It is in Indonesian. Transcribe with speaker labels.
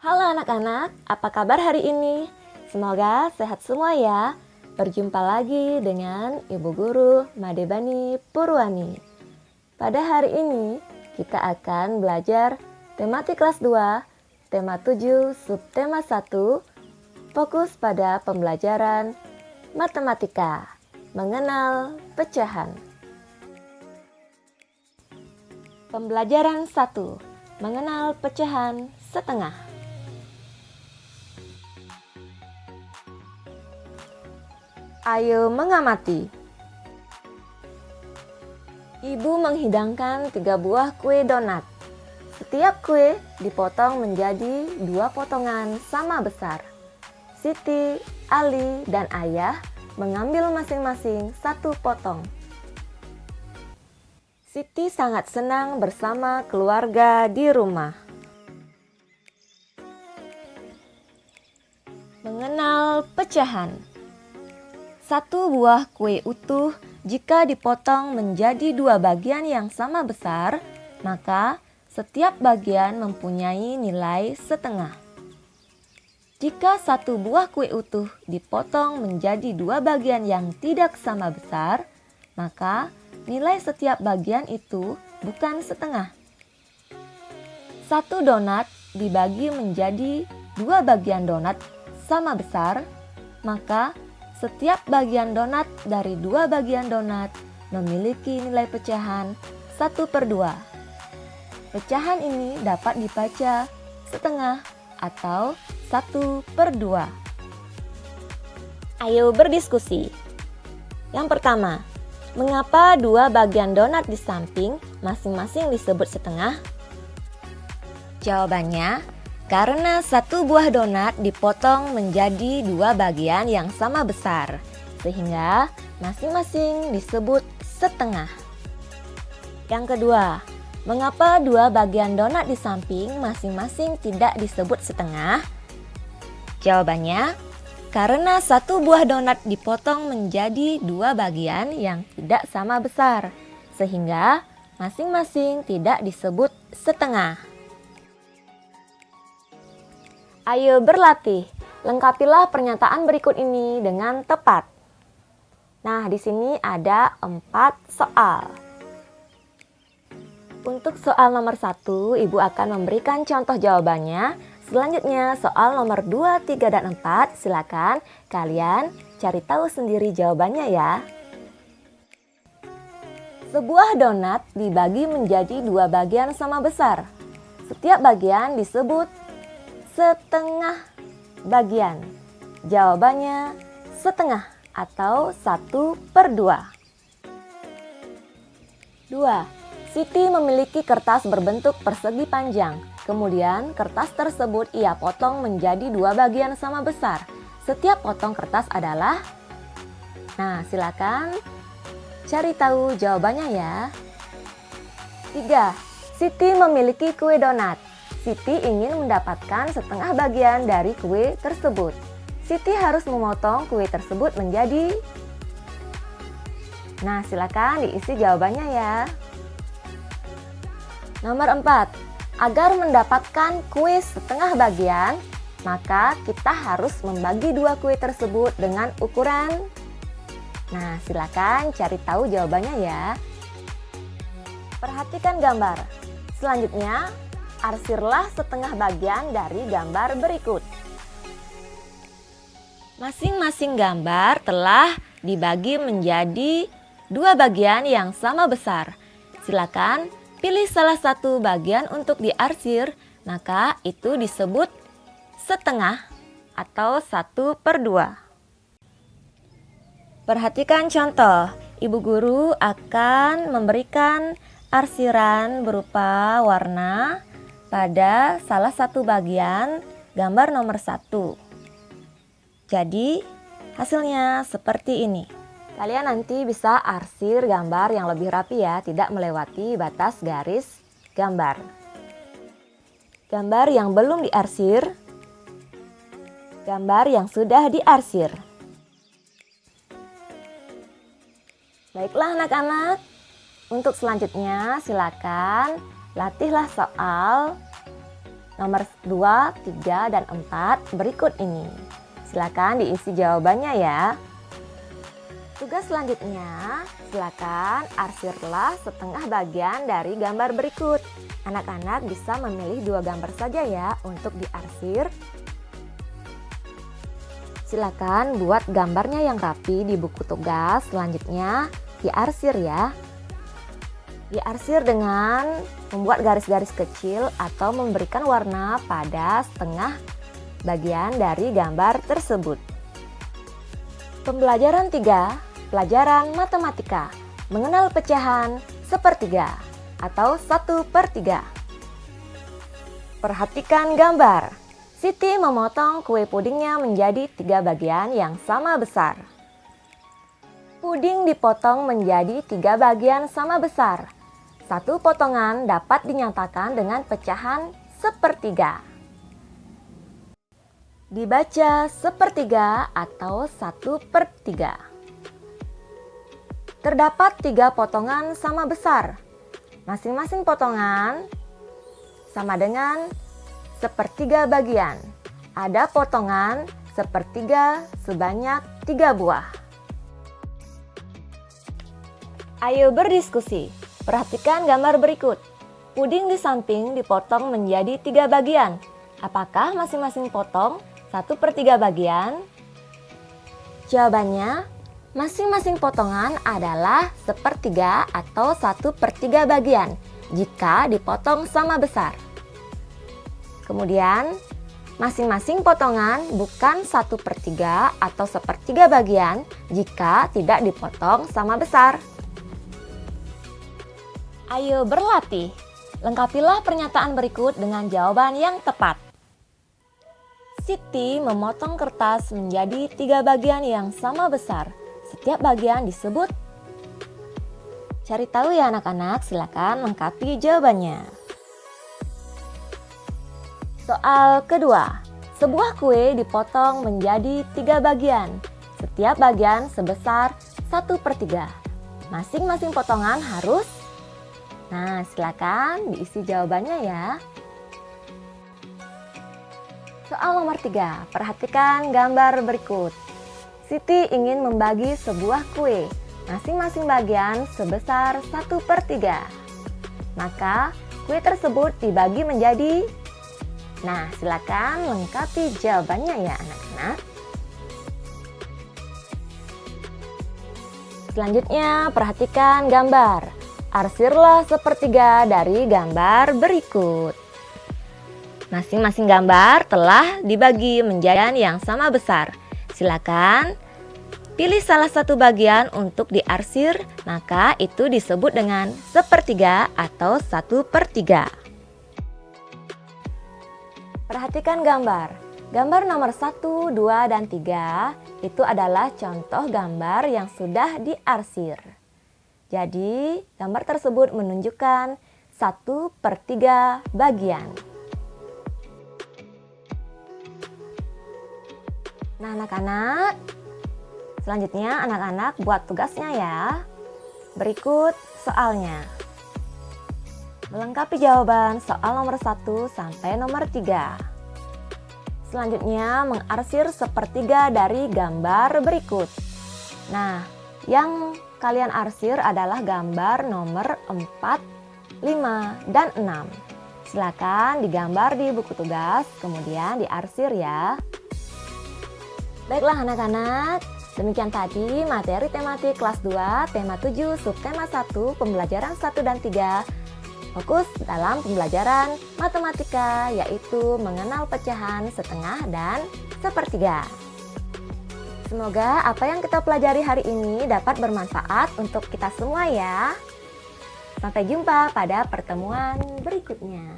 Speaker 1: Halo anak-anak, apa kabar hari ini? Semoga sehat semua ya. Berjumpa lagi dengan Ibu Guru Madebani Purwani. Pada hari ini, kita akan belajar tematik kelas 2, tema 7, subtema 1, fokus pada pembelajaran matematika, mengenal pecahan. Pembelajaran 1, mengenal pecahan setengah. Ayo mengamati. Ibu menghidangkan 3 buah kue donat. Setiap kue dipotong menjadi 2 potongan sama besar. Siti, Ali, dan Ayah mengambil masing-masing 1 potong. Siti sangat senang bersama keluarga di rumah. Mengenal pecahan. 1 buah kue utuh jika dipotong menjadi 2 bagian yang sama besar, maka setiap bagian mempunyai nilai setengah. Jika 1 buah kue utuh dipotong menjadi 2 bagian yang tidak sama besar, maka nilai setiap bagian itu bukan setengah. 1 donat dibagi menjadi 2 bagian donat sama besar, maka setiap bagian donat dari 2 bagian donat memiliki nilai pecahan 1/2. Pecahan ini dapat dibaca setengah atau 1/2. Ayo berdiskusi. Yang pertama, mengapa 2 bagian donat di samping masing-masing disebut setengah? Jawabannya, karena 1 buah donat dipotong menjadi 2 bagian yang sama besar, sehingga masing-masing disebut setengah. Yang kedua, mengapa 2 bagian donat di samping masing-masing tidak disebut setengah? Jawabannya, karena 1 buah donat dipotong menjadi 2 bagian yang tidak sama besar, sehingga masing-masing tidak disebut setengah. Ayo berlatih. Lengkapilah pernyataan berikut ini dengan tepat. Nah, di sini ada 4 soal. Untuk soal nomor 1, Ibu akan memberikan contoh jawabannya. Selanjutnya, soal nomor 2, 3, dan 4, silakan kalian cari tahu sendiri jawabannya ya. Sebuah donat dibagi menjadi 2 bagian sama besar. Setiap bagian disebut setengah bagian. Jawabannya setengah atau 1/2. 2. Siti memiliki kertas berbentuk persegi panjang. Kemudian kertas tersebut ia potong menjadi 2 bagian sama besar. Setiap potong kertas adalah... Nah, silakan cari tahu jawabannya ya. 3. Siti memiliki kue donat. Siti ingin mendapatkan setengah bagian dari kue tersebut. Siti harus memotong kue tersebut menjadi... Nah, silakan diisi jawabannya ya. Nomor 4. Agar mendapatkan kue setengah bagian, maka kita harus membagi 2 kue tersebut dengan ukuran... Nah, silakan cari tahu jawabannya ya. Perhatikan gambar. Selanjutnya, arsirlah setengah bagian dari gambar berikut. Masing-masing gambar telah dibagi menjadi 2 bagian yang sama besar. Silakan pilih salah satu bagian untuk diarsir, maka itu disebut setengah atau 1/2. Perhatikan contoh. Ibu guru akan memberikan arsiran berupa warna pada salah satu bagian gambar nomor 1. Jadi hasilnya seperti ini. Kalian nanti bisa arsir gambar yang lebih rapi ya, tidak melewati batas garis gambar. Gambar yang belum diarsir, gambar yang sudah diarsir. Baiklah anak-anak, untuk selanjutnya silakan latihlah soal nomor 2, 3, dan 4 berikut ini. Silakan diisi jawabannya ya. Tugas selanjutnya, silakan arsirlah setengah bagian dari gambar berikut. Anak-anak bisa memilih 2 gambar saja ya untuk diarsir. Silakan buat gambarnya yang rapi di buku tugas. Selanjutnya diarsir ya. Diarsir dengan membuat garis-garis kecil atau memberikan warna pada setengah bagian dari gambar tersebut. Pembelajaran 3, pelajaran matematika, mengenal pecahan sepertiga atau 1/3. Perhatikan gambar. Siti memotong kue pudingnya menjadi 3 bagian yang sama besar. Puding dipotong menjadi 3 bagian sama besar. Satu potongan dapat dinyatakan dengan pecahan sepertiga. Dibaca sepertiga atau 1/3. Terdapat 3 potongan sama besar. Masing-masing potongan sama dengan sepertiga bagian. Ada potongan sepertiga sebanyak 3 buah. Ayo berdiskusi. Perhatikan gambar berikut. Puding di samping dipotong menjadi 3 bagian. Apakah masing-masing potong 1/3 bagian? Jawabannya, masing-masing potongan adalah sepertiga atau 1/3 bagian jika dipotong sama besar. Kemudian, masing-masing potongan bukan 1/3 atau sepertiga bagian jika tidak dipotong sama besar. Ayo berlatih. Lengkapilah pernyataan berikut dengan jawaban yang tepat. Siti memotong kertas menjadi 3 bagian yang sama besar. Setiap bagian disebut. Cari tahu ya anak-anak, silakan lengkapi jawabannya. Soal kedua, sebuah kue dipotong menjadi 3 bagian. Setiap bagian sebesar 1/3. Masing-masing potongan harus. Nah, silakan diisi jawabannya ya. Soal nomor 3, perhatikan gambar berikut. Siti ingin membagi sebuah kue, masing-masing bagian sebesar 1/3. Maka kue tersebut dibagi menjadi. Nah, silakan lengkapi jawabannya ya anak-anak. Selanjutnya perhatikan gambar. Arsirlah sepertiga dari gambar berikut. Masing-masing gambar telah dibagi menjadi yang sama besar. Silakan pilih salah satu bagian untuk diarsir, maka itu disebut dengan sepertiga atau 1/3. Perhatikan gambar. Gambar nomor 1, 2, dan 3 itu adalah contoh gambar yang sudah diarsir. Jadi, gambar tersebut menunjukkan 1/3 bagian. Nah, anak-anak, selanjutnya anak-anak buat tugasnya ya. Berikut soalnya. Melengkapi jawaban soal nomor 1 sampai nomor 3. Selanjutnya mengarsir sepertiga dari gambar berikut. Nah, yang kalian arsir adalah gambar nomor 4, 5, dan 6. Silakan digambar di buku tugas, kemudian diarsir ya. Baiklah anak-anak, demikian tadi materi tematik kelas 2, tema 7, subtema 1, pembelajaran 1 dan 3. Fokus dalam pembelajaran matematika, yaitu mengenal pecahan setengah dan sepertiga. Semoga apa yang kita pelajari hari ini dapat bermanfaat untuk kita semua ya. Sampai jumpa pada pertemuan berikutnya.